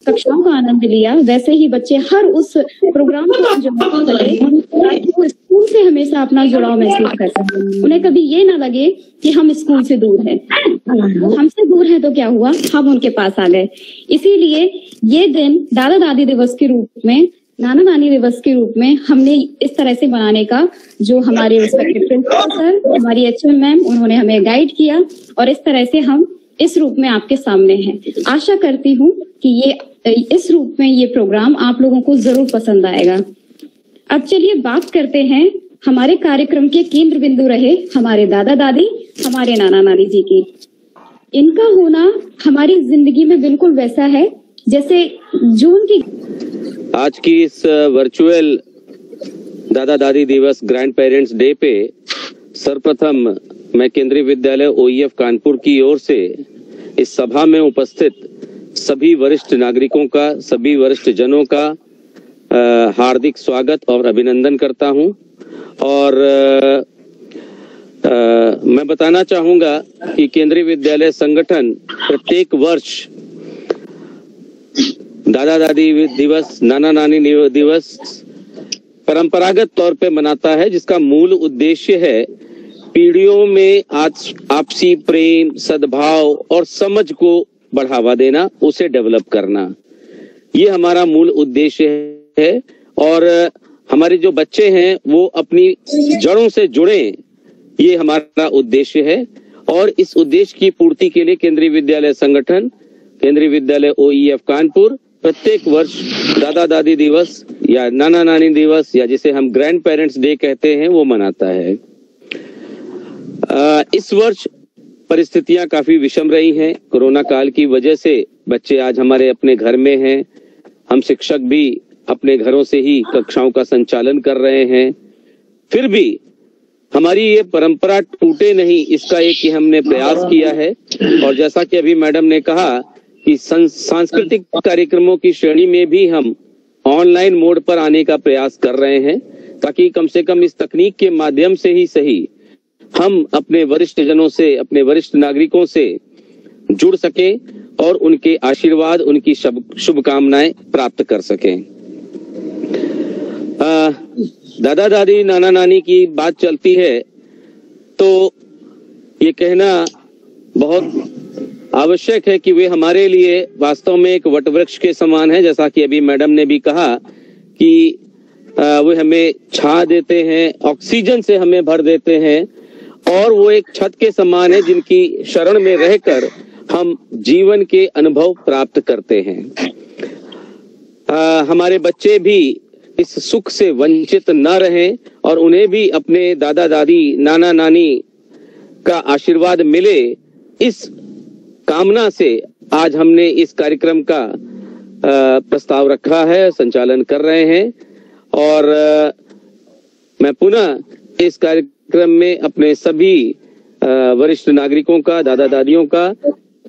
कक्षाओं का आनंद लिया, वैसे ही बच्चे हर उस प्रोग्राम को एंजॉय करें ताकि वो स्कूल से हमेशा अपना जुड़ाव महसूस कर सकें। उन्हें कभी ये ना लगे कि हम स्कूल से दूर हैं। हमसे दूर है तो क्या हुआ, हम उनके पास आ गए। इसीलिए ये दिन दादा दादी दिवस के रूप में, नाना नानी दिवस के रूप में हमने इस तरह से मनाने का, जो हमारे रिस्पेक्टेड प्रिंसिपल सर, हमारी एचएम मैम, उन्होंने हमें गाइड किया और इस तरह से हम इस रूप में आपके सामने हैं। आशा करती हूँ कि इस रूप में ये प्रोग्राम आप लोगों को जरूर पसंद आएगा। अब चलिए बात करते हैं हमारे कार्यक्रम के केंद्र बिंदु रहे हमारे दादा दादी, हमारे नाना नानी जी की। इनका होना हमारी जिंदगी में बिल्कुल वैसा है जैसे जून की। आज की इस वर्चुअल दादा दादी दिवस ग्रैंड पेरेंट्स डे पे सर्वप्रथम मैं केंद्रीय विद्यालय ओईएफ कानपुर की ओर से इस सभा में उपस्थित सभी वरिष्ठ नागरिकों का, सभी वरिष्ठ जनों का हार्दिक स्वागत और अभिनंदन करता हूं। और मैं बताना चाहूंगा कि केंद्रीय विद्यालय संगठन प्रत्येक वर्ष दादा दादी दिवस, नाना नानी दिवस परंपरागत तौर पे मनाता है, जिसका मूल उद्देश्य है पीढ़ियों में आपसी प्रेम, सद्भाव और समझ को बढ़ावा देना, उसे डेवलप करना। ये हमारा मूल उद्देश्य है और हमारे जो बच्चे हैं वो अपनी जड़ों से जुड़े, ये हमारा उद्देश्य है। और इस उद्देश्य की पूर्ति के लिए केंद्रीय विद्यालय संगठन, केंद्रीय विद्यालय ओईएफ कानपुर प्रत्येक वर्ष दादा दादी दिवस या नाना नानी दिवस, या जिसे हम ग्रैंड पेरेंट्स डे कहते हैं, वो मनाता है। इस वर्ष परिस्थितियां काफी विषम रही हैं। कोरोना काल की वजह से बच्चे आज हमारे अपने घर में हैं। हम शिक्षक भी अपने घरों से ही कक्षाओं का संचालन कर रहे हैं। फिर भी हमारी ये परंपरा टूटे नहीं, इसका एक ही हमने प्रयास किया है। और जैसा कि अभी मैडम ने कहा कि सांस्कृतिक कार्यक्रमों की श्रेणी में भी हम ऑनलाइन मोड पर आने का प्रयास कर रहे हैं, ताकि कम से कम इस तकनीक के माध्यम से ही सही हम अपने वरिष्ठ जनों से, अपने वरिष्ठ नागरिकों से जुड़ सकें और उनके आशीर्वाद, उनकी शुभकामनाएं प्राप्त कर सकें। दादा दादी, नाना नानी की बात चलती है तो ये कहना बहुत आवश्यक है कि वे हमारे लिए वास्तव में एक वटवृक्ष के समान है। जैसा कि अभी मैडम ने भी कहा कि वे हमें छा देते हैं, ऑक्सीजन से हमें भर देते हैं, और वो एक छत के समान है जिनकी शरण में रहकर हम जीवन के अनुभव प्राप्त करते हैं। हमारे बच्चे भी इस सुख से वंचित न रहें और उन्हें भी अपने दादा दादी, नाना नानी का आशीर्वाद मिले, इस कामना से आज हमने इस कार्यक्रम का प्रस्ताव रखा है, संचालन कर रहे हैं। और मैं पुनः इस कार्यक्रम में अपने सभी वरिष्ठ नागरिकों का, दादा दादियों का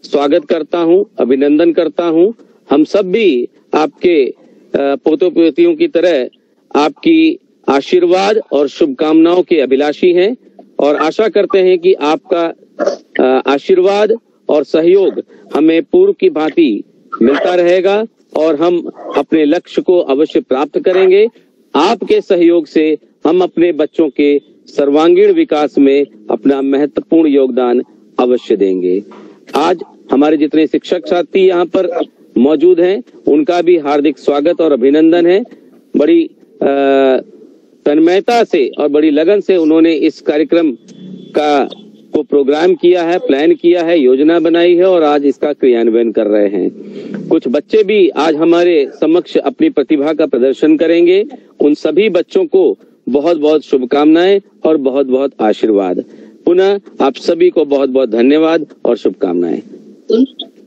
स्वागत करता हूं, अभिनंदन करता हूं। हम सब भी आपके पोतों पोतियों की तरह आपकी आशीर्वाद और शुभकामनाओं के अभिलाषी हैं और आशा करते हैं कि आपका आशीर्वाद और सहयोग हमें पूर्व की भांति मिलता रहेगा और हम अपने लक्ष्य को अवश्य प्राप्त करेंगे। आपके सहयोग से हम अपने बच्चों के सर्वांगीण विकास में अपना महत्वपूर्ण योगदान अवश्य देंगे। आज हमारे जितने शिक्षक साथी यहाँ पर मौजूद हैं, उनका भी हार्दिक स्वागत और अभिनंदन है। बड़ी तन्मयता से और बड़ी लगन से उन्होंने इस कार्यक्रम को प्रोग्राम किया है, प्लान किया है, योजना बनाई है और आज इसका क्रियान्वयन कर रहे हैं। कुछ बच्चे भी आज हमारे समक्ष अपनी प्रतिभा का प्रदर्शन करेंगे। उन सभी बच्चों को बहुत बहुत शुभकामनाएं और बहुत बहुत आशीर्वाद। पुनः आप सभी को बहुत बहुत धन्यवाद और शुभकामनाएं।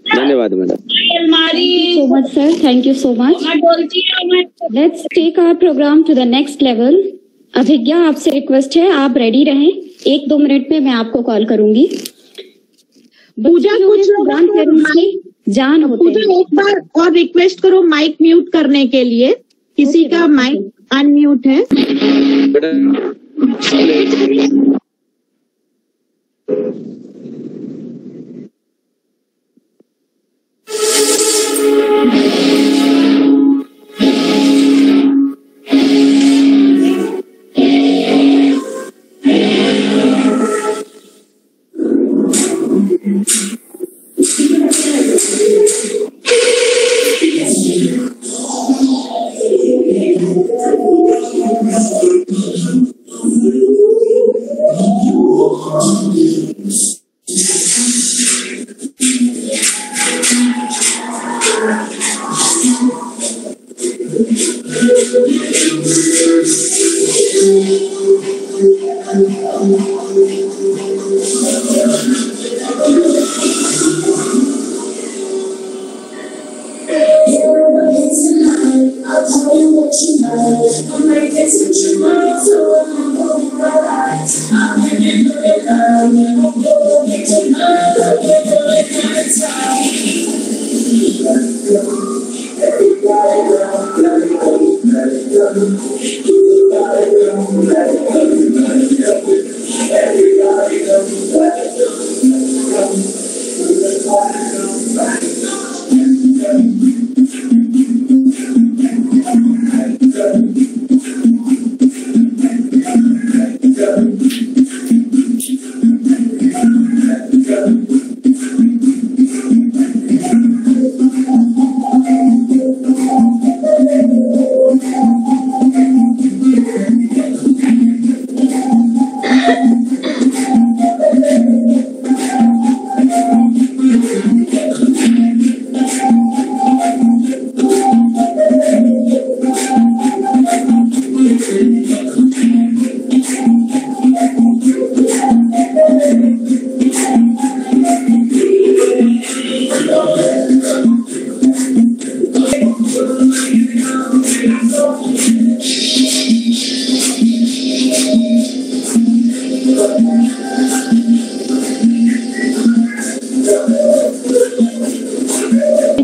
धन्यवाद madam. So much sir, thank you so much. Let's take our program to the next level. अभिज्ञा, आपसे रिक्वेस्ट है आप रेडी रहें, 1-2 मिनट में मैं आपको कॉल करूंगी। पूजा कुछ ग्रांड पेरेंट्स की जान होते हैं। पूजा एक बार और रिक्वेस्ट करो माइक म्यूट करने के लिए, किसी का माइक अनम्यूट है।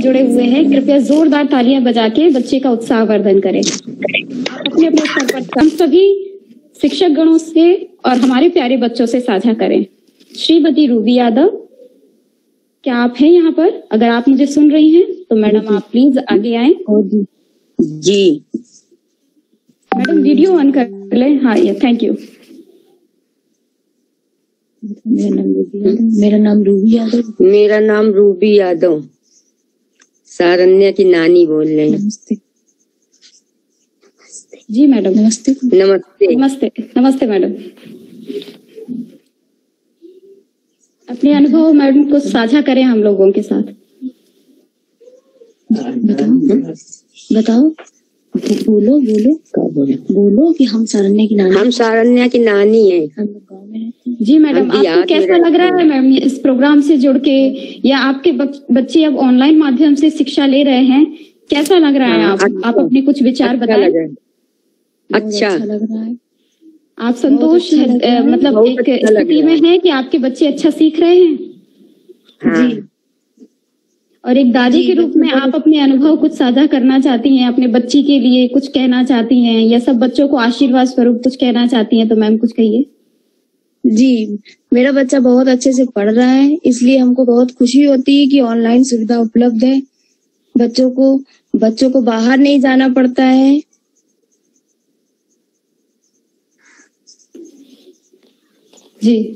जुड़े हुए हैं, कृपया जोरदार तालियां बजा के बच्चे का उत्साहवर्धन करें। अपने अपने स्तर पर हम सभी शिक्षक गणों से और हमारे प्यारे बच्चों से साझा करें। श्रीमती रूबी यादव, क्या आप हैं यहाँ पर? अगर आप मुझे सुन रही हैं तो मैडम आप प्लीज आगे आए। जी मैडम वीडियो ऑन कर लें। हाँ, ये थैंक यू। मेरा नाम रूबी यादव। मेरा नाम रूबी यादव, सारण्या की नानी बोल रहे हैं। जी मैडम, नमस्ते। नमस्ते नमस्ते मैडम। अपने अनुभव मैडम को साझा करें हम लोगों के साथ। बताओ बोलो बोलो कि हम सारण्या की नानी। हम सारण्या की नानी है। हम लोग गाँव में रहते हैं। जी मैडम, आपको कैसा लग रहा है मैम इस प्रोग्राम से जुड़ के, या आपके बच्चे अब ऑनलाइन माध्यम से शिक्षा ले रहे हैं, कैसा लग रहा है? आप अपने कुछ विचार बताएं। अच्छा लग रहा है। आप संतोष मतलब एक स्थिति में है कि आपके बच्चे अच्छा सीख रहे हैं? जी। और एक दादी के रूप में आप अपने अनुभव कुछ साझा करना चाहती हैं, अपने बच्ची के लिए कुछ कहना चाहती हैं, या सब बच्चों को आशीर्वाद स्वरूप कुछ कहना चाहती हैं, तो मैम कुछ कहिए। जी, मेरा बच्चा बहुत अच्छे से पढ़ रहा है, इसलिए हमको बहुत खुशी होती है कि ऑनलाइन सुविधा उपलब्ध है। बच्चों को बाहर नहीं जाना पड़ता है। जी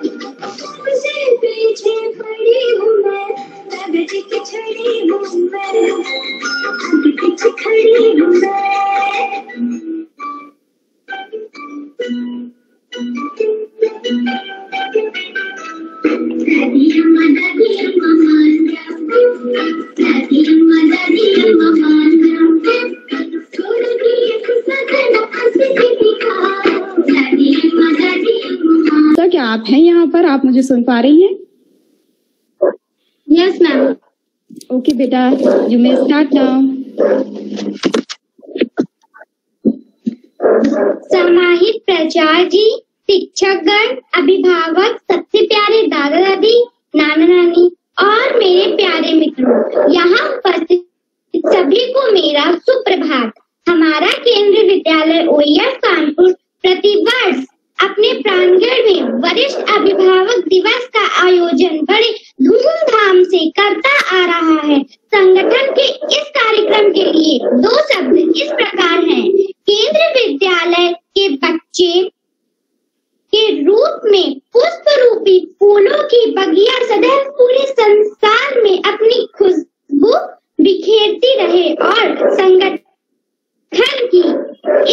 क्या क्या आप हैं यहाँ पर? आप मुझे सुन पा रही हैं? Yes ma'am. ओके बेटा, यू मे स्टार्ट नाउ। समाहित प्राचार्य जी, शिक्षकगण, अभिभावक, सबसे प्यारे दादा दादी, नाना नानी और मेरे प्यारे मित्रों, यहाँ उपस्थित सभी को मेरा सुप्रभात। हमारा केंद्रीय विद्यालय ओएएफ कानपुर प्रतिवर्ष अपने प्रांगण में वरिष्ठ अभिभावक दिवस का आयोजन बड़े धूमधाम से करता आ रहा है। संगठन के इस कार्यक्रम के लिए 2 शब्द इस प्रकार हैं। केंद्रीय विद्यालय के बच्चे के रूप में पुष्प रूपी फूलों की बगिया सदैव पूरे संसार में अपनी खुशबू बिखेरती रहे और संगठन की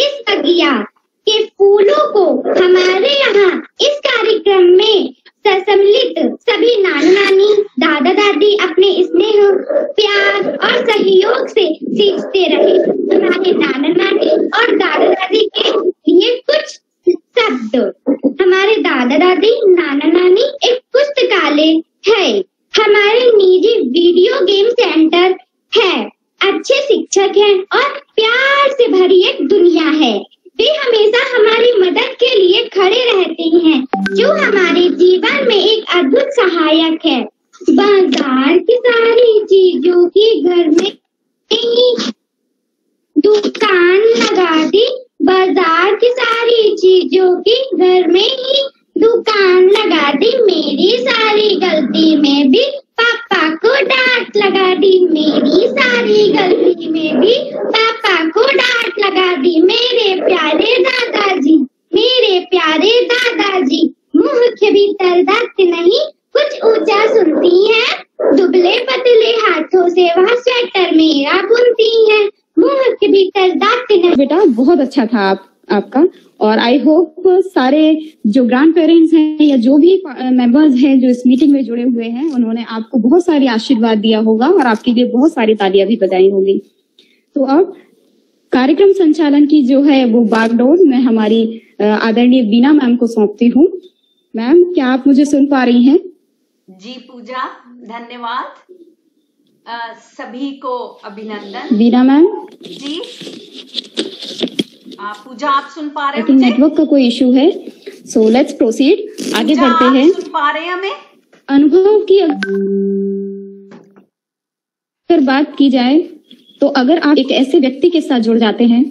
इस बगिया के फूलों को हमारे यहाँ इस कार्यक्रम में सम्मिलित सभी नाना नानी, दादा दादी अपने स्नेह, प्यार और सहयोग से सींचते रहे। हमारे नाना नानी और दादा दादी के लिए कुछ शब्द। हमारे दादा दादी, नाना नानी एक पुस्तकालय है, हमारे निजी वीडियो गेम सेंटर है, अच्छे शिक्षक हैं और प्यार से भरी एक दुनिया है। वे हमेशा हमारी मदद के लिए खड़े रहते हैं, जो हमारे जीवन में एक अद्भुत सहायक है। बाजार की सारी चीजों की घर में ही दुकान लगा दी, बाजार की सारी चीजों की घर में ही दुकान लगा दी। मेरी सारी गलती में भी पापा को डांट लगा दी, मेरी सारी गलती में भी पापा को डांट लगा दी। मेरे प्यारे दादाजी, मेरे प्यारे दादाजी, मुंह के भीतर दांत नहीं, कुछ ऊंचा सुनती हैं, दुबले पतले हाथों से वह स्वेटर मेरा बुनती हैं, मुंह के भीतर दांत नहीं। बेटा बहुत अच्छा था आपका, और आई होप सारे जो ग्रैंड पेरेंट्स हैं या जो भी मेंबर्स हैं जो इस मीटिंग में जुड़े हुए हैं, उन्होंने आपको बहुत सारी आशीर्वाद दिया होगा और आपके लिए बहुत सारी तालियां भी बजाई होंगी। तो अब कार्यक्रम संचालन की जो है वो बागडोर मैं हमारी आदरणीय बीना मैम को सौंपती हूँ। मैम, क्या आप मुझे सुन पा रही हैं? जी पूजा, धन्यवाद। सभी को अभिनंदन। बीना मैम जी पूजा, आप सुन पा रहे हैं? नेटवर्क का कोई इशू है, सो लेट्स प्रोसीड, आगे बढ़ते हैं। सुन पा रहे हैं हमें? अनुभव की अगर बात की जाए तो अगर आप एक ऐसे व्यक्ति के साथ जुड़ जाते हैं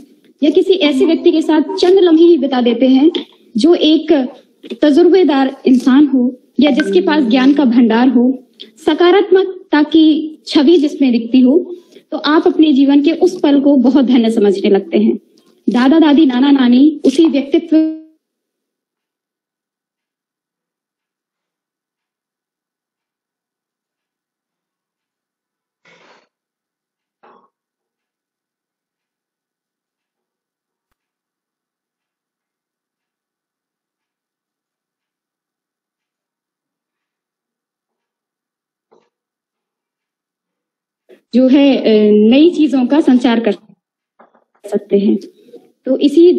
या किसी ऐसे व्यक्ति के साथ चंद लम्हे ही बिता देते हैं जो एक तजुर्बेदार इंसान हो या जिसके पास ज्ञान का भंडार हो, सकारात्मकता की छवि जिसमें दिखती हो, तो आप अपने जीवन के उस पल को बहुत धन्य समझने लगते हैं। दादा दादी, नाना नानी उसी व्यक्तित्व जो है नई चीजों का संचार कर सकते हैं। तो इसी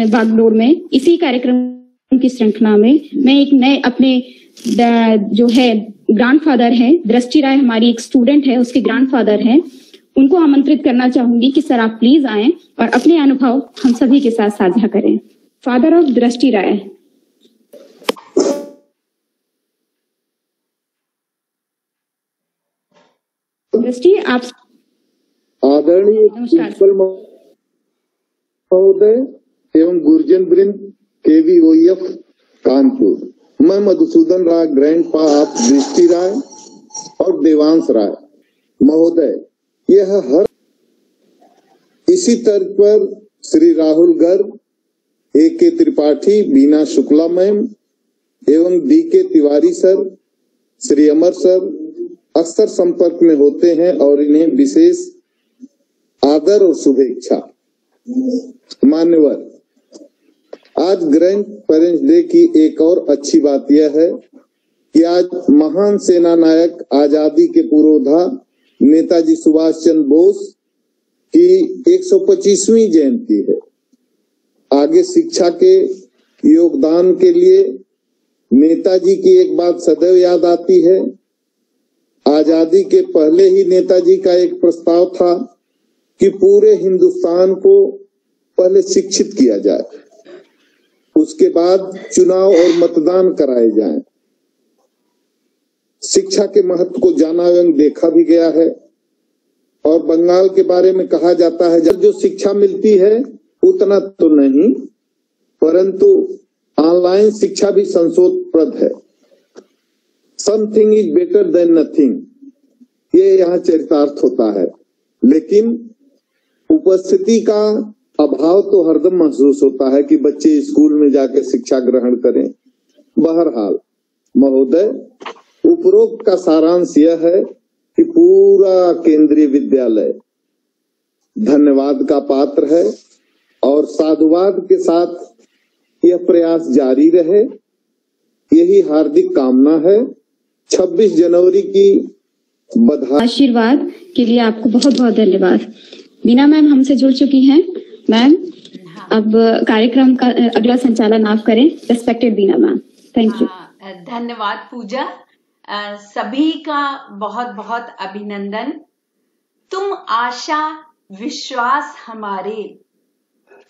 बागडोर में, इसी कार्यक्रम की श्रृंखला में मैं एक नए अपने जो है ग्रैंडफादर हैं, दृष्टि राय हमारी एक स्टूडेंट है, उसके ग्रैंडफादर हैं, उनको आमंत्रित करना चाहूंगी कि सर आप प्लीज आएं और अपने अनुभव हम सभी के साथ साझा करें। फादर ऑफ दृष्टि राय। दृष्टि, आप आदरणीय प्रिंसिपल महोदय एवं गुरुजन वृंद KVOEF कानपुर, मैं मधुसूदन राय, ग्रैंडपा ऑफ दृष्टि राय और देवांश राय महोदय, यह हर इसी तर्ज पर श्री राहुल गर्ग, AK त्रिपाठी, बीना शुक्ला मैम एवं DK Tiwari sir, Shri Amar sir अक्सर संपर्क में होते हैं और इन्हें विशेष आदर और शुभेच्छा। मान्यवर, आज ग्रैंड पेरेंट्स डे की एक और अच्छी बात यह है कि आज महान सेना नायक, आजादी के पुरोधा नेताजी सुभाष चंद्र बोस की 125वीं जयंती है। आगे शिक्षा के योगदान के लिए नेताजी की एक बात सदैव याद आती है। आजादी के पहले ही नेताजी का एक प्रस्ताव था कि पूरे हिंदुस्तान को पहले शिक्षित किया जाए, उसके बाद चुनाव और मतदान कराए जाएं। शिक्षा के महत्व को जाना एवं देखा भी गया है। और बंगाल के बारे में कहा जाता है जब जो शिक्षा मिलती है उतना तो नहीं, परंतु ऑनलाइन शिक्षा भी संशोधप्रद है। Something is better than nothing, ये यहाँ चरितार्थ होता है। लेकिन उपस्थिति का अभाव तो हरदम महसूस होता है कि बच्चे स्कूल में जाकर शिक्षा ग्रहण करें। बहरहाल महोदय, उपरोक्त का सारांश यह है कि पूरा केंद्रीय विद्यालय धन्यवाद का पात्र है और साधुवाद के साथ यह प्रयास जारी रहे, यही हार्दिक कामना है। 26 जनवरी की बधाई। आशीर्वाद के लिए आपको बहुत बहुत धन्यवाद। बीना मैम हमसे जुड़ चुकी हैं। मैम अब कार्यक्रम का अगला संचालन आप करें। Respected Beena ma'am, thank you. धन्यवाद पूजा। सभी का बहुत बहुत अभिनंदन। तुम आशा विश्वास हमारे,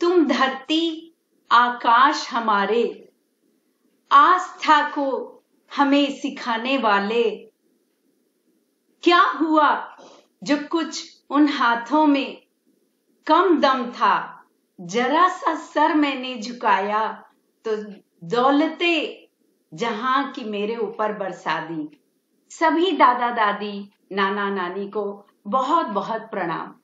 तुम धरती आकाश हमारे, आस्था को हमें सिखाने वाले। क्या हुआ जो कुछ उन हाथों में कम दम था, जरा सा सर मैंने झुकाया तो दौलते जहां की मेरे ऊपर बरसा दी। सभी दादा दादी नाना नानी को बहुत बहुत प्रणाम।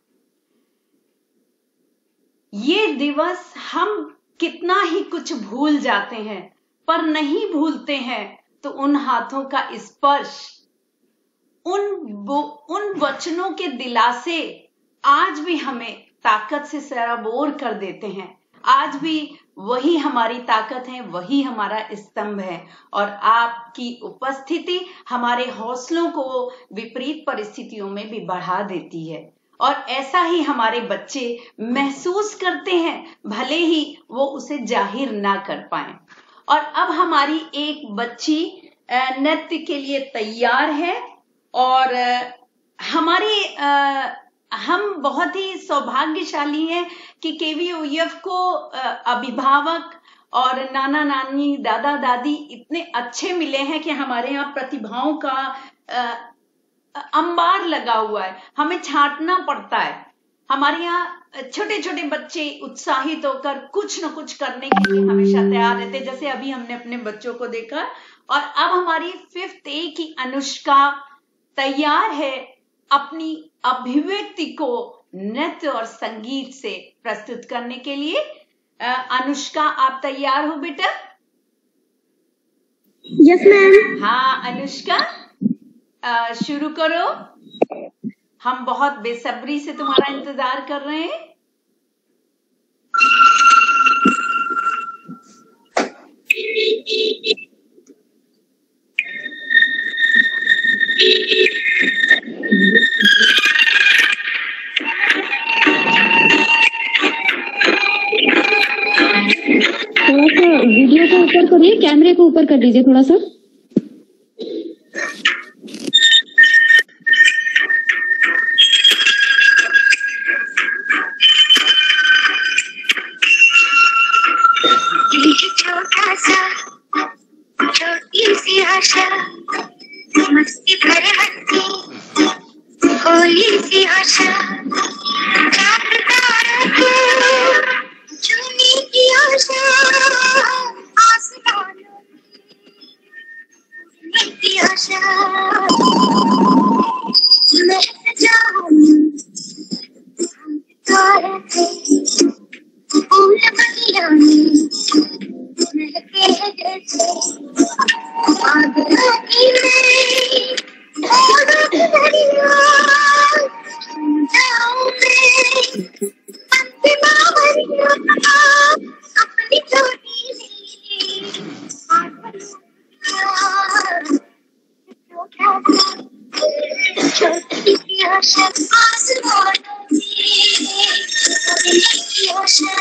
ये दिवस हम कितना ही कुछ भूल जाते हैं, पर नहीं भूलते हैं तो उन हाथों का स्पर्श, उन वचनों के दिलासे आज भी हमें ताकत से सराबोर कर देते हैं। आज भी वही हमारी ताकत है, वही हमारा स्तंभ है। और आपकी उपस्थिति हमारे हौसलों को विपरीत परिस्थितियों में भी बढ़ा देती है। और ऐसा ही हमारे बच्चे महसूस करते हैं, भले ही वो उसे जाहिर ना कर पाए। और अब हमारी एक बच्ची नृत्य के लिए तैयार है। और हम बहुत ही सौभाग्यशाली हैं कि KVOEF को अभिभावक और नाना नानी दादा दादी इतने अच्छे मिले हैं कि हमारे यहाँ प्रतिभाओं का अंबार लगा हुआ है। हमें छांटना पड़ता है। हमारे यहाँ छोटे छोटे बच्चे उत्साहित होकर कुछ न कुछ करने के लिए हमेशा तैयार रहते, जैसे अभी हमने अपने बच्चों को देखा। और अब हमारी 5th A की अनुष्का तैयार है अपनी अभिव्यक्ति को नृत्य और संगीत से प्रस्तुत करने के लिए। अनुष्का, आप तैयार हो बेटा? Yes ma'am. हाँ अनुष्का, शुरू करो। हम बहुत बेसब्री से तुम्हारा इंतजार कर रहे हैं। थोड़ा सा वीडियो को ऊपर करिए, कैमरे को ऊपर कर लीजिए थोड़ा सा। छोटा सा छोटी सी आशा, मस्ती भरे हंसी होली सी आशा, चुनी की आशा, आसमानों की आशा, मैं जाऊं तारे थे फूल बगिया में महके हैं जैसे आगरा की मैं ढोलों की धड़ियां, जाऊं मैं अंतिमा भरिया अपनी छोटी सी छोटी सी आशा, आसमानों की आशा,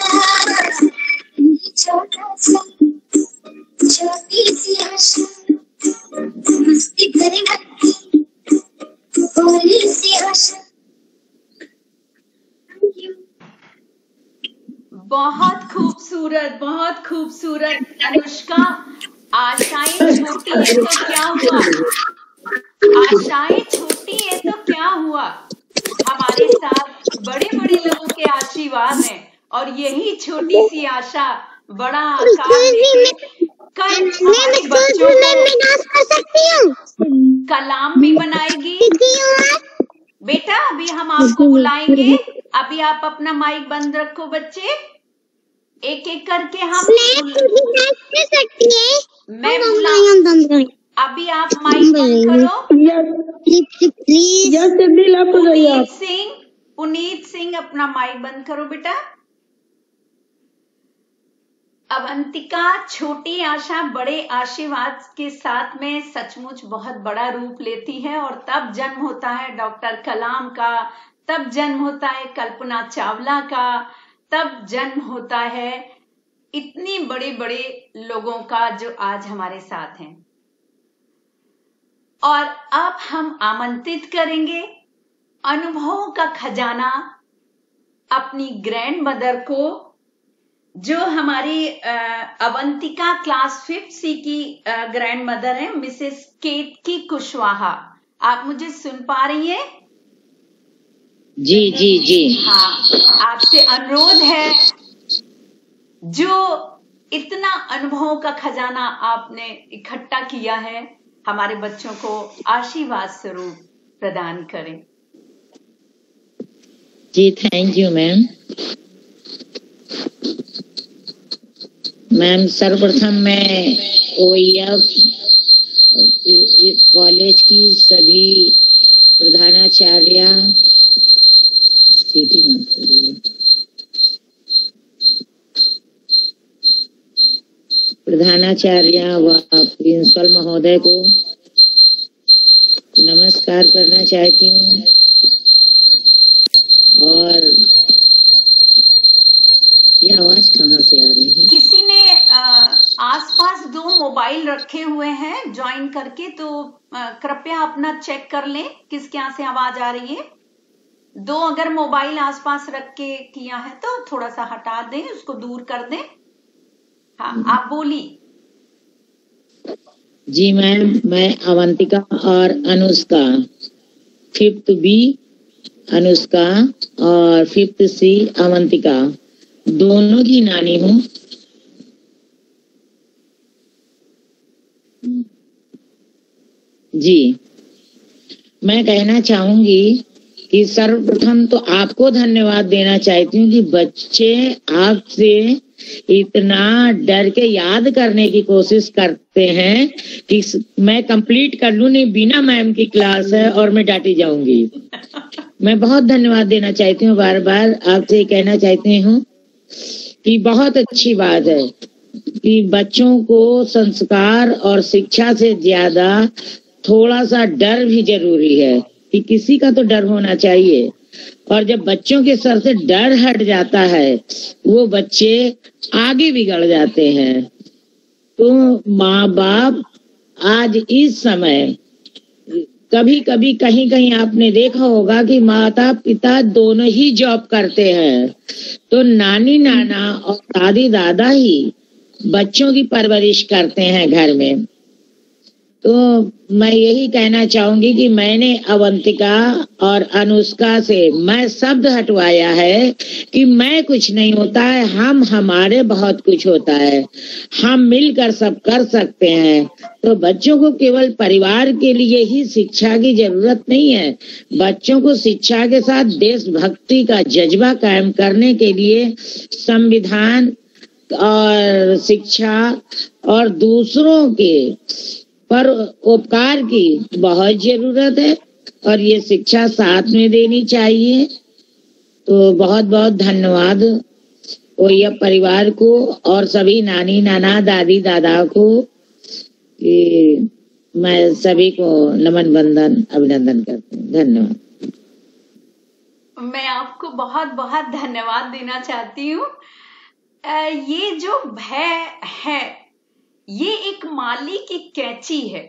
छोटा सा छोटी सी मस्ती करेगा होली सी आशा। बहुत खूबसूरत अनुष्का। आशाएं छोटी है तो क्या हुआ, आशाएं छोटी है तो क्या हुआ, हमारे साथ बड़े बड़े लोगों के आशीर्वाद हैं और यही छोटी सी आशा बड़ा आकार लेके कल हमारे बच्चों को कलाम भी बनाएगी। बेटा अभी हम आपको बुलाएंगे, अभी आप अपना माइक बंद रखो बच्चे, एक एक करके हम मैं बुला, अभी आप माइक बंद करो। पुनीत सिंह अपना माइक बंद करो बेटा। अवंतिका छोटी आशा बड़े आशीर्वाद के साथ में सचमुच बहुत बड़ा रूप लेती है और तब जन्म होता है डॉक्टर कलाम का, तब जन्म होता है कल्पना चावला का, तब जन्म होता है इतनी बड़े बड़े लोगों का जो आज हमारे साथ हैं। और अब हम आमंत्रित करेंगे अनुभवों का खजाना अपनी ग्रैंड मदर को, जो हमारी अवंतिका क्लास 5th C की ग्रैंड मदर है, मिसेस केतकी कुशवाहा। आप मुझे सुन पा रही हैं? जी जी जी हाँ, आपसे अनुरोध है, जो इतना अनुभवों का खजाना आपने इकट्ठा किया है, हमारे बच्चों को आशीर्वाद स्वरूप प्रदान करें। जी थैंक यू मैम। मैम सर्वप्रथम मैं OEF कॉलेज की सभी प्रधानाचार्य व प्रिंसिपल महोदय को नमस्कार करना चाहती हूँ। और ये आवाज कहाँ से आ रही है? किसी ने आसपास 2 मोबाइल रखे हुए हैं ज्वाइन करके, तो कृपया अपना चेक कर लें किसके यहाँ से आवाज आ रही है। 2 अगर मोबाइल आसपास रख के किया है तो थोड़ा सा हटा दें, उसको दूर कर दें। हाँ आप बोली। जी मैम, मैं अवंतिका और अनुष्का 5th B अनुष्का और 5th C अवंतिका दोनों की नानी हूँ। जी मैं कहना चाहूंगी कि सर्वप्रथम तो आपको धन्यवाद देना चाहती हूँ कि बच्चे आपसे इतना डर के याद करने की कोशिश करते हैं कि मैं कंप्लीट कर लूं, नहीं बिना मैम की क्लास है और मैं डांटी जाऊंगी। मैं बहुत धन्यवाद देना चाहती हूँ, बार बार आपसे कहना चाहती हूँ कि बहुत अच्छी बात है कि बच्चों को संस्कार और शिक्षा से ज्यादा थोड़ा सा डर भी जरूरी है, कि किसी का तो डर होना चाहिए। और जब बच्चों के सर से डर हट जाता है, वो बच्चे आगे बिगड़ जाते हैं। तो माँ बाप आज इस समय कभी कभी कहीं कहीं आपने देखा होगा कि माता पिता दोनों ही जॉब करते हैं, तो नानी नाना और दादी दादा ही बच्चों की परवरिश करते हैं घर में। तो मैं यही कहना चाहूंगी कि मैंने अवंतिका और अनुष्का से मैं शब्द हटवाया है कि मैं कुछ नहीं होता है, हम हमारे बहुत कुछ होता है, हम मिलकर सब कर सकते हैं। तो बच्चों को केवल परिवार के लिए ही शिक्षा की जरूरत नहीं है, बच्चों को शिक्षा के साथ देशभक्ति का जज्बा कायम करने के लिए संविधान और शिक्षा और दूसरों के पर उपकार की बहुत जरूरत है, और ये शिक्षा साथ में देनी चाहिए। तो बहुत बहुत धन्यवाद OEF परिवार को और सभी नानी नाना दादी दादा को, कि मैं सभी को नमन बंदन अभिनंदन करती हूँ। धन्यवाद। मैं आपको बहुत बहुत धन्यवाद देना चाहती हूँ। ये जो भय है, ये एक माली की कैंची है।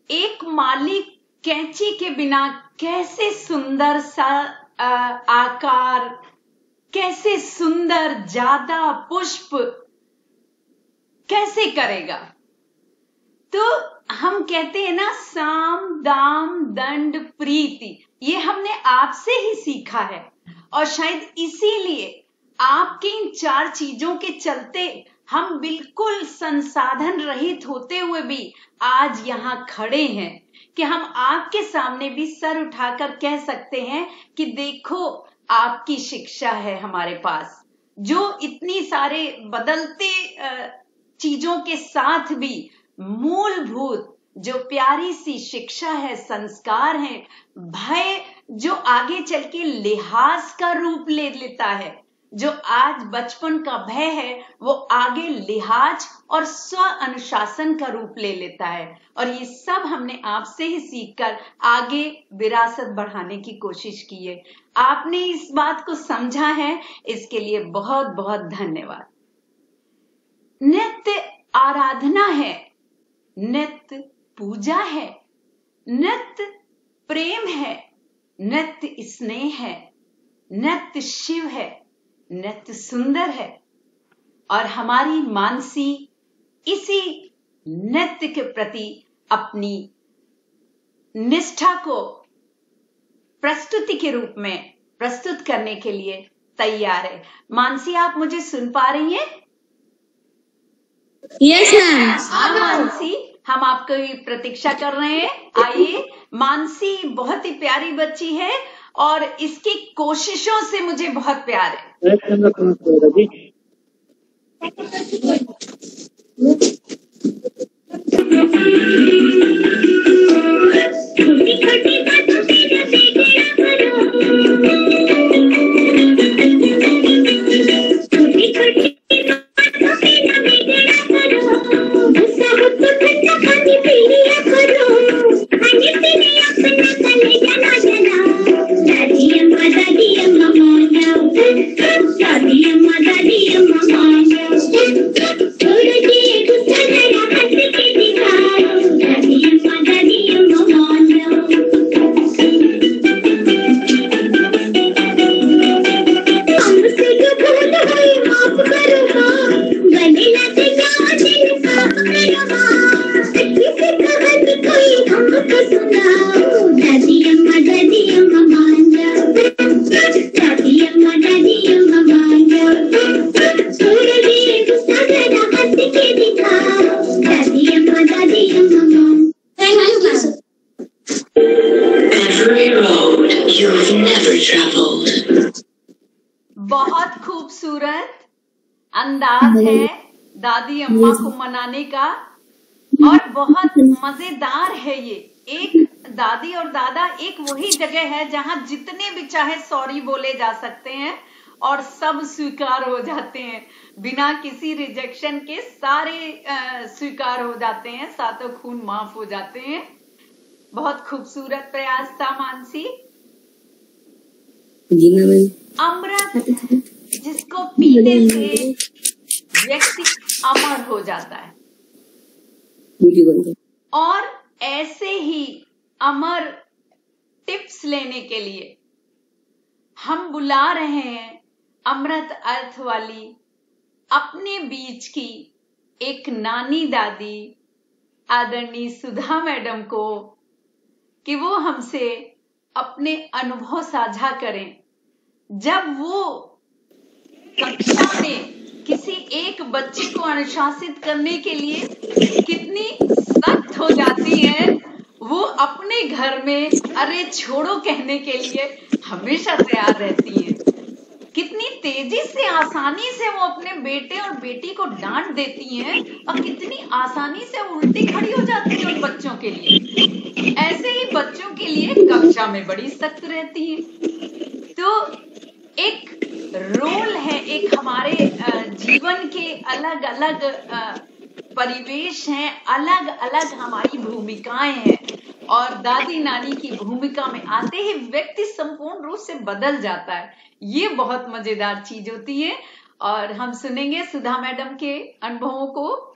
एक माली कैंची के बिना कैसे सुंदर सा आकार, कैसे सुंदर ज्यादा पुष्प कैसे करेगा। तो हम कहते हैं ना, साम दाम दंड प्रीति, ये हमने आपसे ही सीखा है। और शायद इसीलिए आपके इन 4 चीजों के चलते हम बिल्कुल संसाधन रहित होते हुए भी आज यहाँ खड़े हैं कि हम आपके सामने भी सर उठाकर कह सकते हैं कि देखो आपकी शिक्षा है हमारे पास, जो इतनी सारे बदलते चीजों के साथ भी मूलभूत जो प्यारी सी शिक्षा है, संस्कार है, भय जो आगे चल के लिहाज का रूप ले लेता है, जो आज बचपन का भय है वो आगे लिहाज और स्व अनुशासन का रूप ले लेता है। और ये सब हमने आपसे ही सीखकर आगे विरासत बढ़ाने की कोशिश की है। आपने इस बात को समझा है, इसके लिए बहुत बहुत धन्यवाद। नित्य आराधना है, नित्य पूजा है, नित्य प्रेम है, नित्य स्नेह है, नित्य शिव है, नित्य सुंदर है। और हमारी मानसी इसी नित्य के प्रति अपनी निष्ठा को प्रस्तुति के रूप में प्रस्तुत करने के लिए तैयार है। मानसी, आप मुझे सुन पा रही हैं? Yes ma'am. हाँ मानसी, हम आपकी प्रतीक्षा कर रहे हैं। आइए, मानसी बहुत ही प्यारी बच्ची है और इसकी कोशिशों से मुझे बहुत प्यार है। बहुत खूबसूरत अंदाज है दादी अम्मा को मनाने का और बहुत मजेदार है ये। एक दादी और दादा एक वही जगह है जहां जितने भी चाहे सॉरी बोले जा सकते हैं और सब स्वीकार हो जाते हैं, बिना किसी रिजेक्शन के सारे स्वीकार हो जाते हैं, सातों खून माफ हो जाते हैं। बहुत खूबसूरत प्रयास था मानसी। अमृत जिसको पीने से व्यक्ति अमर हो जाता है, और ऐसे ही अमर टिप्स लेने के लिए हम बुला रहे हैं अमृत अर्थ वाली अपने बीच की एक नानी दादी आदरणीय सुधा मैडम को कि वो हमसे अपने अनुभव साझा करें। जब वो कक्षा में किसी एक बच्चे को अनुशासित करने के लिए कितनी सख्त हो जाती है, वो अपने घर में अरे छोड़ो कहने के लिए हमेशा तैयार रहती है। कितनी तेजी से, आसानी से वो अपने बेटे और बेटी को डांट देती हैं और कितनी आसानी से उल्टी खड़ी हो जाती है उन बच्चों के लिए। ऐसे ही बच्चों के लिए कक्षा में बड़ी सख्त रहती है। तो एक रोल है, एक हमारे जीवन के अलग अलग परिवेश हैं, अलग अलग हमारी भूमिकाएं हैं, और दादी नानी की भूमिका में आते ही व्यक्ति संपूर्ण रूप से बदल जाता है। ये बहुत मजेदार चीज होती है और हम सुनेंगे सुधा मैडम के अनुभवों को।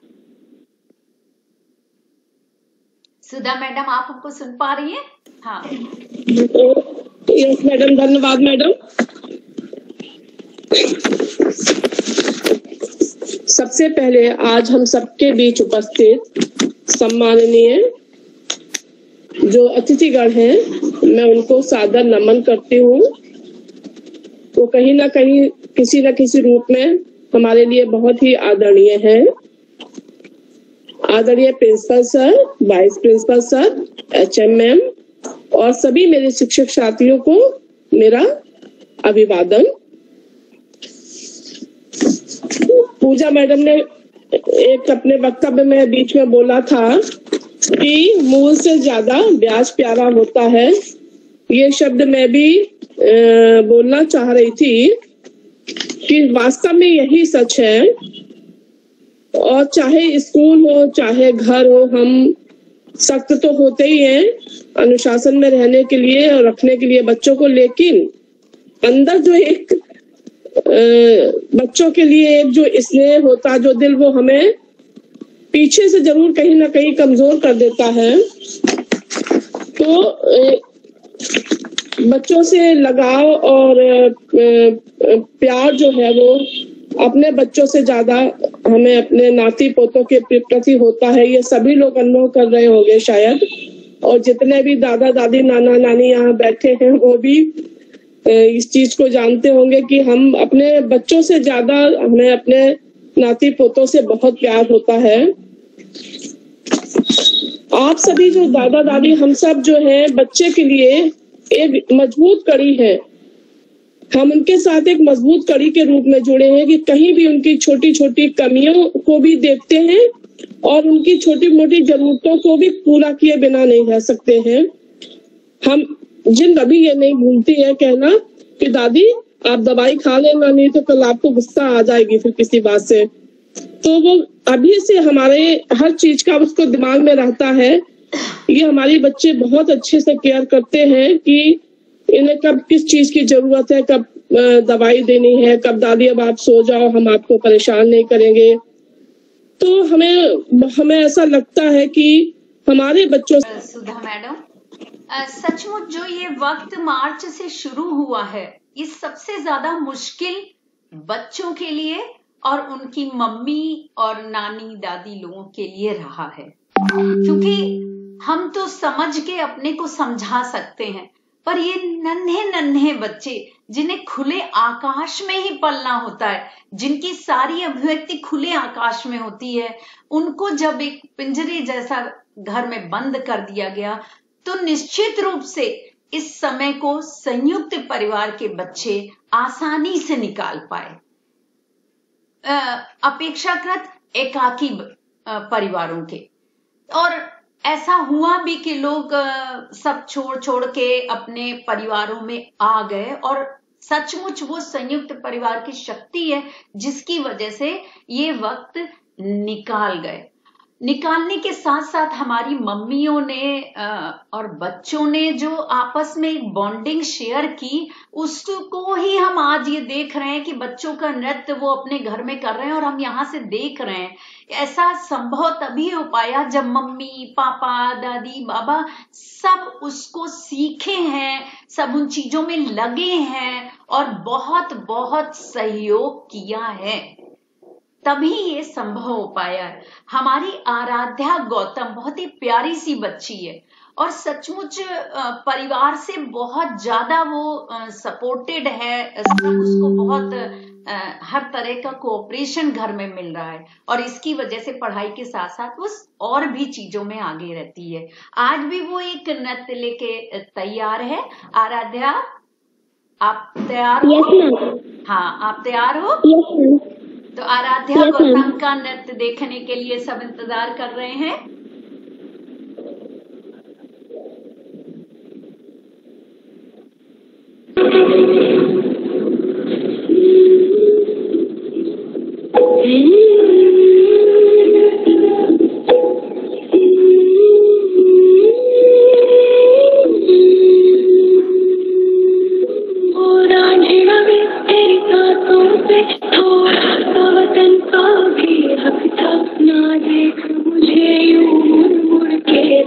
सुधा मैडम, आप हमको सुन पा रही हैं? हाँ। यस मैडम, धन्यवाद मैडम। सबसे पहले आज हम सबके बीच उपस्थित सम्माननीय जो अतिथिगण हैं, मैं उनको सादर नमन करती हूँ। वो कहीं ना कहीं किसी न किसी रूप में हमारे लिए बहुत ही आदरणीय है। आदरणीय principal sir, vice principal sir, HM ma'am और सभी मेरे शिक्षक साथियों को मेरा अभिवादन। पूजा मैडम ने एक अपने वक्तव्य में बीच में बोला था कि मूल से ज्यादा ब्याज प्यारा होता है। ये शब्द मैं भी बोलना चाह रही थी कि वास्तव में यही सच है। और चाहे स्कूल हो चाहे घर हो, हम सख्त तो होते ही हैं अनुशासन में रहने के लिए और रखने के लिए बच्चों को, लेकिन अंदर जो एक बच्चों के लिए एक जो स्नेह होता, जो दिल, वो हमें पीछे से जरूर कहीं ना कहीं कमजोर कर देता है। तो बच्चों से लगाव और प्यार जो है वो अपने बच्चों से ज्यादा हमें अपने नाती पोतों के प्रति होता है। ये सभी लोग अनुभव कर रहे होंगे शायद, और जितने भी दादा दादी नाना नानी यहाँ बैठे हैं वो भी इस चीज को जानते होंगे कि हम अपने बच्चों से ज्यादा हमें अपने नाती पोतों से बहुत प्यार होता है। आप सभी जो दादा दादी, हम सब जो है बच्चे के लिए एक मजबूत कड़ी है। हम उनके साथ एक मजबूत कड़ी के रूप में जुड़े हैं कि कहीं भी उनकी छोटी छोटी कमियों को भी देखते हैं और उनकी छोटी मोटी जरूरतों को भी पूरा किए बिना नहीं रह सकते हैं। हम जिन अभी ये नहीं भूलती है कहना कि दादी आप दवाई खा लेना, नहीं तो कल आपको गुस्सा आ जाएगी फिर किसी बात से। तो वो अभी से हमारे हर चीज का उसको दिमाग में रहता है। ये हमारे बच्चे बहुत अच्छे से केयर करते हैं कि इन्हें कब किस चीज की जरूरत है, कब दवाई देनी है, कब दादी अब आप सो जाओ, हम आपको परेशान नहीं करेंगे। तो हमें ऐसा लगता है कि हमारे बच्चों। सुधा मैडम, सचमुच जो ये वक्त मार्च से शुरू हुआ है, ये सबसे ज्यादा मुश्किल बच्चों के लिए और उनकी मम्मी और नानी दादी लोगों के लिए रहा है। क्योंकि हम तो समझ के अपने को समझा सकते हैं, पर ये नन्हे नन्हे बच्चे जिन्हें खुले आकाश में ही पलना होता है, जिनकी सारी अभिव्यक्ति खुले आकाश में होती है, उनको जब एक पिंजरे जैसा घर में बंद कर दिया गया, तो निश्चित रूप से इस समय को संयुक्त परिवार के बच्चे आसानी से निकाल पाए, अपेक्षाकृत एकाकी परिवारों के। और ऐसा हुआ भी कि लोग सब छोड़ के अपने परिवारों में आ गए, और सचमुच वो संयुक्त परिवार की शक्ति है जिसकी वजह से ये वक्त निकाल गए। निकालने के साथ साथ हमारी मम्मियों ने और बच्चों ने जो आपस में एक बॉन्डिंग शेयर की, उसको ही हम आज ये देख रहे हैं कि बच्चों का नृत्य वो अपने घर में कर रहे हैं और हम यहाँ से देख रहे हैं। ऐसा संभव तभी हो पाया जब मम्मी पापा दादी बाबा सब उसको सीखे हैं, सब उन चीजों में लगे हैं और बहुत बहुत सहयोग किया है, तभी ये संभव हो पाया है। हमारी आराध्या गौतम बहुत ही प्यारी सी बच्ची है और सचमुच परिवार से बहुत ज्यादा वो सपोर्टेड है, उसको बहुत हर तरह का कोऑपरेशन घर में मिल रहा है और इसकी वजह से पढ़ाई के साथ साथ वो और भी चीजों में आगे रहती है। आज भी वो एक नृत्य लेके तैयार है। आराध्या, आप तैयार हो? हाँ, आप तैयार हो? तो आराध्या गौतम का नृत्य देखने के लिए सब इंतजार कर रहे हैं।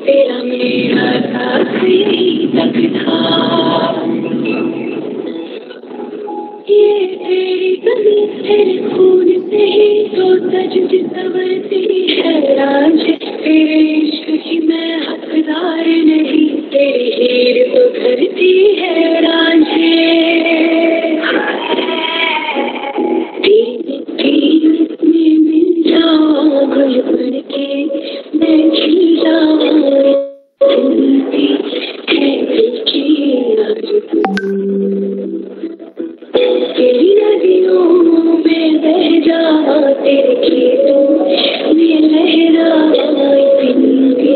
तेरा संवरती है राज, तेरे इश्क की मैं हकदार नहीं, तेरी हीर तो करती है रांझे। तेरी मिट्टी में मिल जाऊं घुल भर के, मैं खिल जाऊं, फूलती है दिल की आरज़ू। तेरी नदियों में बह जाऊं, तेरे खेतों में लहराऊं, फूलती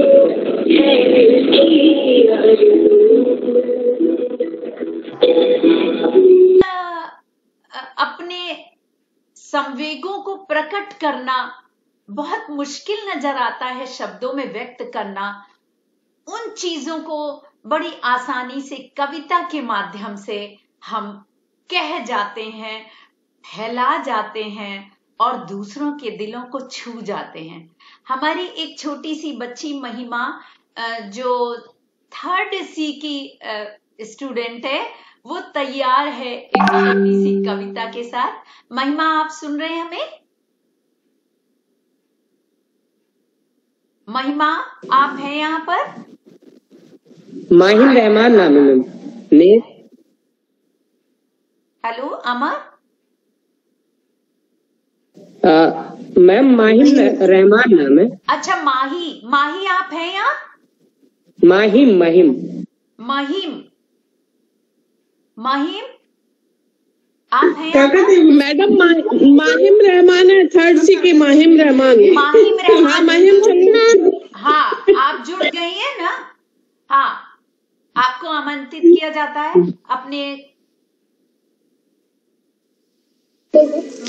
है दिल की आरज़ू। अपने संवेगों को प्रकट करना बहुत मुश्किल नजर आता है, शब्दों में व्यक्त करना। उन चीजों को बड़ी आसानी से कविता के माध्यम से हम कह जाते हैं, फैला जाते हैं और दूसरों के दिलों को छू जाते हैं। हमारी एक छोटी सी बच्ची महिमा, जो 3rd C की स्टूडेंट है, वो तैयार है एक छोटी सी कविता के साथ। महिमा, आप सुन रहे हैं हमें? महिमा, आप हैं यहाँ पर? माहिम रहमान नाम है मैम। हेलो अमर। मैम माहिम रहमान नाम है। अच्छा, माही। माही आप हैं यहाँ? माहिम माहिम महिम। महिम आप हैं यहाँ पर? मैडम माहिम रहमान है, 3rd C के माहिम रहमान। माहिम रहमान। हाँ माहिम। हाँ, आप जुड़ गई हैं ना? हाँ, आपको आमंत्रित किया जाता है अपने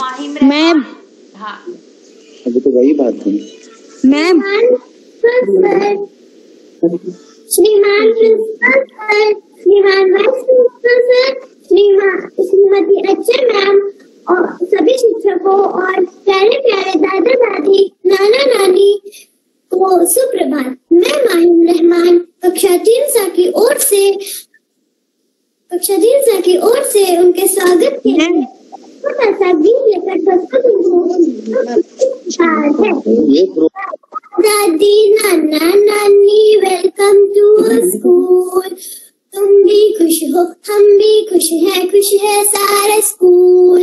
माहिम रहमान। हाँ, अभी तो वही बात है मैम। श्रीमान प्रिंसिपल सर, श्रीमान वाइस प्रिंसिपल सर, श्रीमती अक्षर मैम और सभी शिक्षकों और प्यारे प्यारे दादा दादी, नाना नानी को सुप्रभात। मैं माहिम रहमान कक्षा 3 की ओर से उनके स्वागत के लिए छोटा सा गीत लेकर दादी नाना नानी वेलकम टू स्कूल। तुम भी खुश हो, हम भी खुश है सारा स्कूल।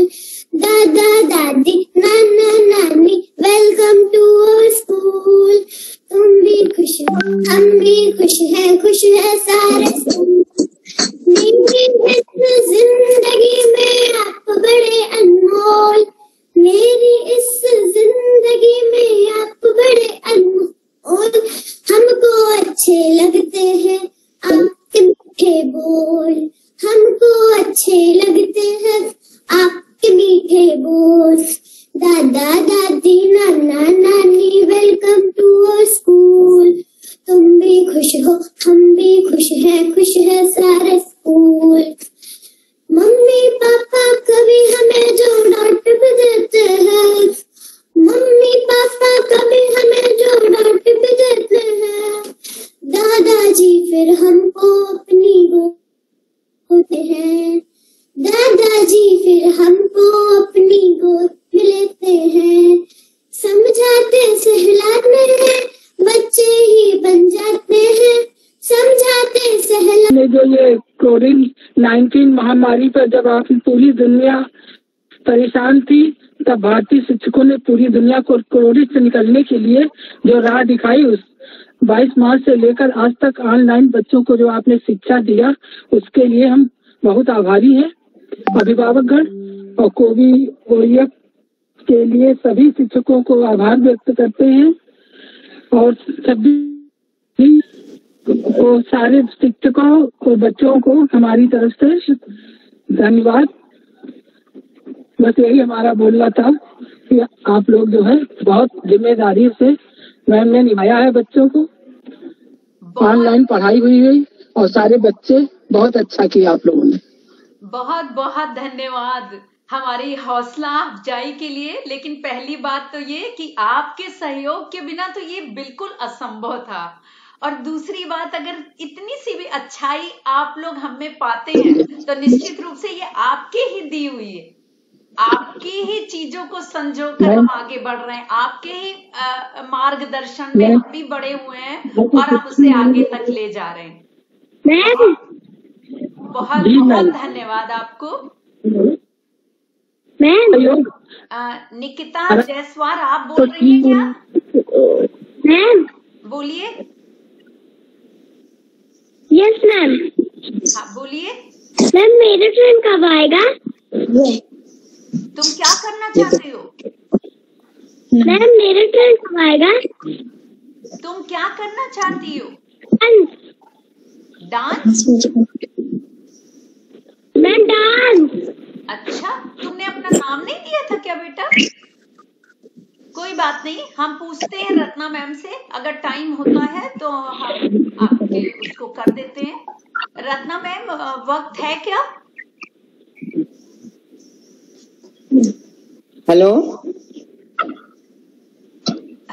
दादा दादी नाना नानी वेलकम टू स्कूल। तुम भी खुश हो, हम भी खुश है सारा स्कूल। मेरी इस जिंदगी में आप बड़े अनमोल, मेरी इस जिंदगी में आप बड़े अनमोल। हमको अच्छे लगते हैं आपके मीठे बोल, हमको अच्छे लगते हैं आपके मीठे बोल। दादा दादी नाना नानी वेलकम टू स्कूल। तुम भी खुश हो, हम भी खुश है सारा स्कूल। मम्मी पापा कभी हमें जो डांट भी देते हैं, मम्मी पापा कभी हमें जो डांट भी देते हैं, दादाजी फिर हमको अपनी होते हैं। दादाजी फिर हमको अपनी गोद में लेते हैं। समझाते सहलाते हैं, बच्चे ही बन जाते हैं। समझाते सहलाते। जो ये कोविड-19 महामारी पर जब आप पूरी दुनिया परेशान थी, तब भारतीय शिक्षकों ने पूरी दुनिया को कोविड से निकलने के लिए जो राह दिखाई, उस 22 मार्च से लेकर आज तक ऑनलाइन बच्चों को जो आपने शिक्षा दिया, उसके लिए हम बहुत आभारी हैं। अभिभावकगण और कोविड के लिए सभी शिक्षकों को आभार व्यक्त करते हैं और सभी वो सारे शिक्षकों और बच्चों को हमारी तरफ से धन्यवाद। बस यही हमारा बोलना था कि आप लोग जो है बहुत जिम्मेदारी से मैम ने निभाया है बच्चों को। ऑनलाइन पढ़ाई हुई है और सारे बच्चे बहुत अच्छा किया आप लोगों ने। बहुत बहुत धन्यवाद हमारी हौसला अफजाई के लिए। लेकिन पहली बात तो ये कि आपके सहयोग के बिना तो ये बिल्कुल असंभव था, और दूसरी बात, अगर इतनी सी भी अच्छाई आप लोग हम में पाते हैं तो निश्चित रूप से ये आपके ही दी हुई है। आपकी ही चीजों को संजोकर हम आगे बढ़ रहे हैं, आपके ही मार्गदर्शन में हम भी बड़े हुए हैं और हम उसे आगे तक ले जा रहे हैं। बहुत बहुत धन्यवाद आपको। निकिता जायसवाल आप बोल रही हैं क्या? बोलिए। Yes ma'am. हाँ बोलिए। मैम मेरा ट्रेन कब आएगा? तुम क्या करना चाहते हो? मैम मेरा ट्रेन कब आएगा? तुम क्या करना चाहती हो? डांस? Ma'am dance. अच्छा, तुमने अपना नाम नहीं दिया था क्या बेटा? कोई बात नहीं, हम पूछते हैं रत्ना मैम से, अगर टाइम होता है तो हम आपके उसको कर देते हैं। रत्ना मैम वक्त है क्या? हेलो।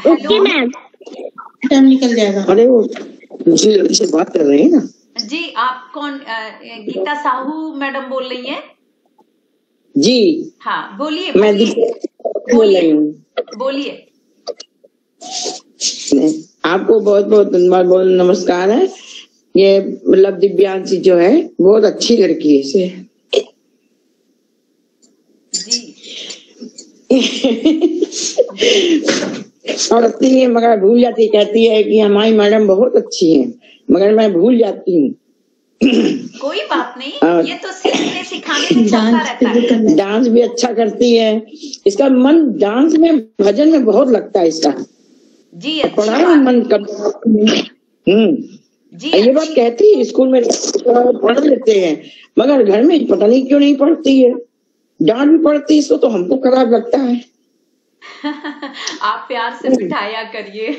Okay ma'am. टाइम निकल जाएगा। अरे वो दूसरी से बात कर रहे हैं ना। जी आप कौन? गीता साहू मैडम बोल रही हैं? जी हाँ बोलिए। मैं बोल रही हूँ। बोलिए। आपको बहुत बहुत धन्यवाद, बहुत नमस्कार है। ये मतलब दिव्यांशी जो है बहुत अच्छी लड़की है इसे। जी। पढ़ती है मगर भूल जाती, कहती है कि हमारी मैडम बहुत अच्छी है, मगर मैं भूल जाती हूँ। कोई बात नहीं, ये तो सीखने सिखाने में चलता रहता है। डांस भी अच्छा करती है, इसका मन डांस में भजन में बहुत लगता है इसका। जी पढ़ाई में मन कर। जी ये बात कहती है, स्कूल में पढ़ लेते हैं मगर घर में पता नहीं क्यों नहीं पढ़ती है। डांट भी पढ़ती है इसको तो हमको खराब लगता है। आप प्यार से बिठाया करिए।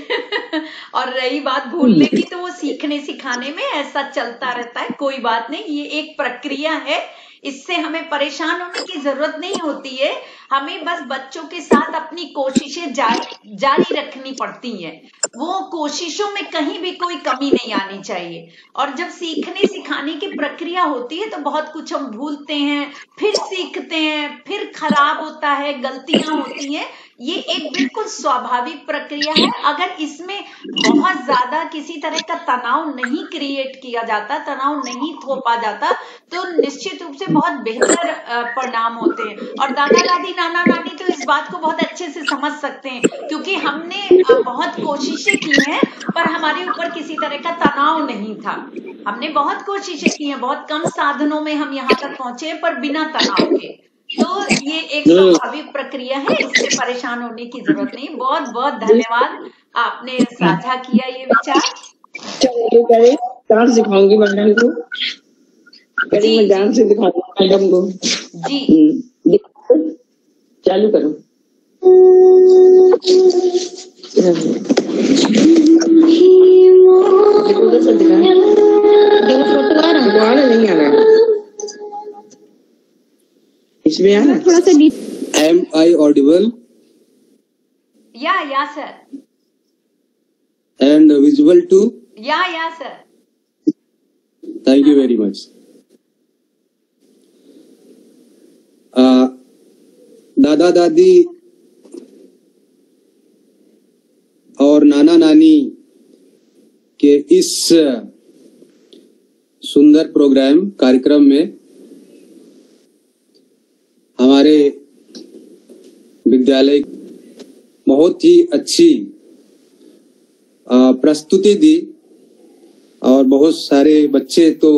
और रही बात भूलने की, तो वो सीखने सिखाने में ऐसा चलता रहता है। कोई बात नहीं, ये एक प्रक्रिया है, इससे हमें परेशान होने की जरूरत नहीं होती है। हमें बस बच्चों के साथ अपनी कोशिशें जारी रखनी पड़ती हैं। वो कोशिशों में कहीं भी कोई कमी नहीं आनी चाहिए। और जब सीखने सिखाने की प्रक्रिया होती है तो बहुत कुछ हम भूलते हैं, फिर सीखते हैं, फिर खराब होता है, गलतियां होती हैं। ये एक बिल्कुल स्वाभाविक प्रक्रिया है। अगर इसमें बहुत ज्यादा किसी तरह का तनाव नहीं क्रिएट किया जाता, तनाव नहीं थोपा जाता, तो निश्चित रूप से बहुत बेहतर परिणाम होते हैं। और दादा दादी नाना नानी तो इस बात को बहुत अच्छे से समझ सकते हैं, क्योंकि हमने बहुत कोशिशें की हैं पर हमारे ऊपर किसी तरह का तनाव नहीं था। हमने बहुत कोशिशें की हैं, बहुत कम साधनों में हम यहाँ तक पहुंचे पर बिना तनाव के। तो ये एक स्वाभाविक प्रक्रिया है, इससे परेशान होने की जरूरत नहीं। बहुत बहुत धन्यवाद, आपने साझा किया ये विचार। चलो डांस सिखाऊंगी मैडम को, मैं डांस से दिखाऊंगी मैडम को। जी चालू करो। नहीं आ रहा इसमें आना थोड़ा सा। Am I audible? Yeah, sir. And visible too? Yeah, sir. Thank you very much. दादा दादी और नाना नानी के इस सुंदर प्रोग्राम कार्यक्रम में हमारे विद्यालय बहुत ही अच्छी प्रस्तुति दी और बहुत सारे बच्चे तो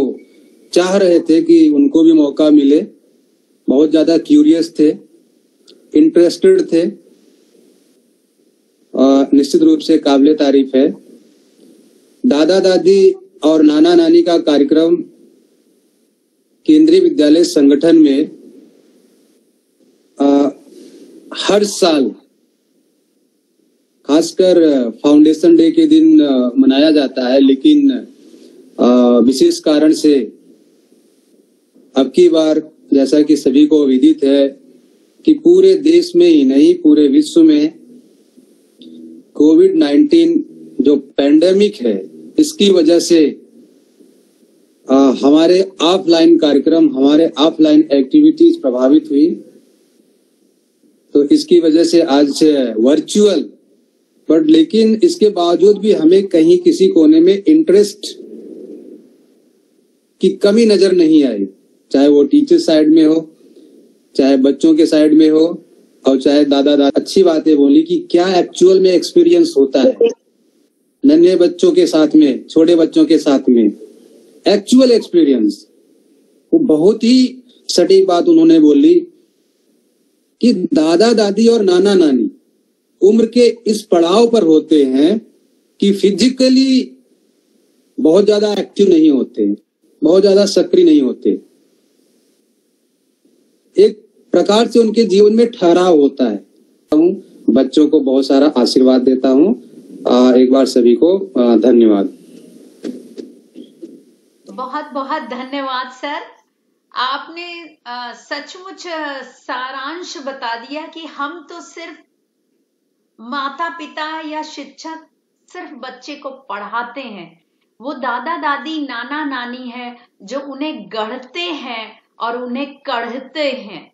चाह रहे थे कि उनको भी मौका मिले, बहुत ज्यादा क्यूरियस थे, इंटरेस्टेड थे। निश्चित रूप से काबिले तारीफ है। दादा दादी और नाना नानी का कार्यक्रम केंद्रीय विद्यालय संगठन में हर साल खासकर फाउंडेशन डे के दिन मनाया जाता है, लेकिन विशेष कारण से अब की बार जैसा कि सभी को विदित है कि पूरे देश में ही नहीं पूरे विश्व में कोविड-19 जो पैंडेमिक है, इसकी वजह से हमारे ऑफलाइन कार्यक्रम, हमारे ऑफलाइन एक्टिविटीज प्रभावित हुई। तो इसकी वजह से आज वर्चुअल, बट लेकिन इसके बावजूद भी हमें कहीं किसी कोने में इंटरेस्ट की कमी नजर नहीं आई, चाहे वो टीचर साइड में हो, चाहे बच्चों के साइड में हो, और चाहे दादा दादी। अच्छी बातें बोली कि क्या एक्चुअल में एक्सपीरियंस होता है नन्हे बच्चों के साथ में, छोटे बच्चों के साथ में, एक्चुअल एक्सपीरियंस। वो बहुत ही सटीक बात उन्होंने बोली कि दादा दादी और नाना नानी उम्र के इस पड़ाव पर होते हैं कि फिजिकली बहुत ज्यादा एक्टिव नहीं होते, बहुत ज्यादा सक्रिय नहीं होते, एक प्रकार से उनके जीवन में ठहराव होता है। बच्चों को बहुत सारा आशीर्वाद देता हूँ। एक बार सभी को धन्यवाद। बहुत बहुत धन्यवाद सर, आपने सचमुच सारांश बता दिया कि हम तो सिर्फ माता पिता या शिक्षक सिर्फ बच्चे को पढ़ाते हैं, वो दादा दादी नाना नानी है जो उन्हें गढ़ते हैं और उन्हें कढ़ते हैं।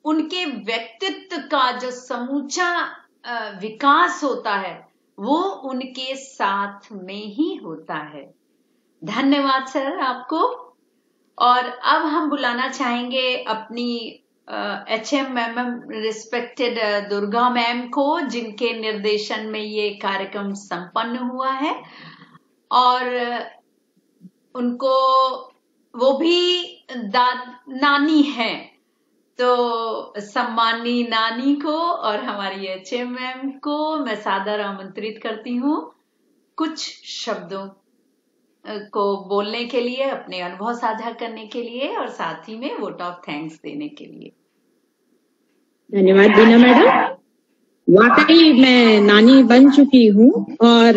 उनके व्यक्तित्व का जो समूचा विकास होता है वो उनके साथ में ही होता है। धन्यवाद सर आपको। और अब हम बुलाना चाहेंगे अपनी HM ma'am, respected Durga ma'am को, जिनके निर्देशन में ये कार्यक्रम संपन्न हुआ है। और उनको, वो भी नानी है, तो सम्मानी नानी को और हमारी HM मैम को मैं सादर आमंत्रित करती हूँ कुछ शब्दों को बोलने के लिए, अपने अनुभव साझा करने के लिए और साथ ही में वोट ऑफ थैंक्स देने के लिए। धन्यवाद बीना मैडम। वाकई मैं नानी बन चुकी हूँ और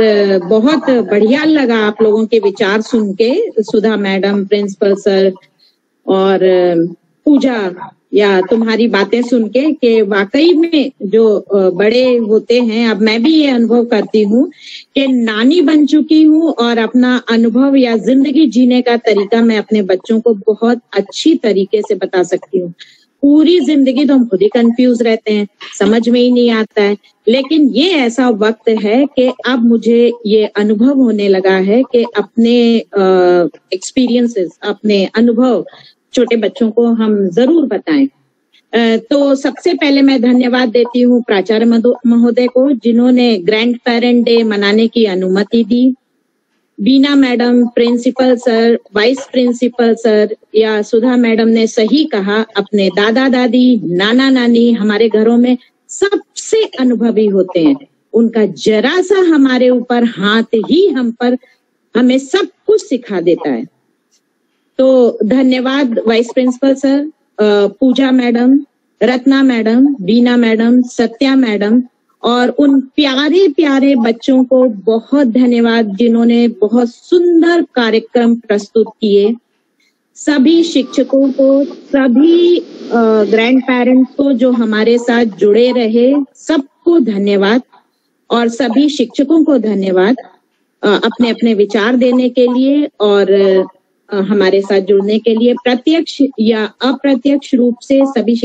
बहुत बढ़िया लगा आप लोगों के विचार सुन के, सुधा मैडम, प्रिंसिपल सर और पूजा, या तुम्हारी बातें सुन के वाकई में जो बड़े होते हैं, अब मैं भी ये अनुभव करती हूँ कि नानी बन चुकी हूँ और अपना अनुभव या जिंदगी जीने का तरीका मैं अपने बच्चों को बहुत अच्छी तरीके से बता सकती हूँ। पूरी जिंदगी तो हम खुद ही कंफ्यूज रहते हैं, समझ में ही नहीं आता है, लेकिन ये ऐसा वक्त है कि अब मुझे ये अनुभव होने लगा है कि अपने एक्सपीरियंसेस, अपने अनुभव छोटे बच्चों को हम जरूर बताएं। तो सबसे पहले मैं धन्यवाद देती हूँ प्राचार्य महोदय को, जिन्होंने ग्रैंड पेरेंट डे मनाने की अनुमति दी। Bina madam, principal sir, vice principal sir या सुधा मैडम ने सही कहा, अपने दादा दादी, नाना नानी हमारे घरों में सबसे अनुभवी होते हैं। उनका जरा सा हमारे ऊपर हाथ ही हमें सब कुछ सिखा देता है। तो धन्यवाद वाइस प्रिंसिपल सर, पूजा मैडम, रत्ना मैडम, बीना मैडम, सत्या मैडम और उन प्यारे प्यारे बच्चों को बहुत धन्यवाद जिन्होंने बहुत सुंदर कार्यक्रम प्रस्तुत किए। सभी शिक्षकों को, सभी ग्रैंड पेरेंट्स को जो हमारे साथ जुड़े रहे, सबको धन्यवाद। और सभी शिक्षकों को धन्यवाद अपने अपने विचार देने के लिए और हमारे साथ जुड़ने के लिए। प्रत्यक्ष या अप्रत्यक्ष रूप से सभी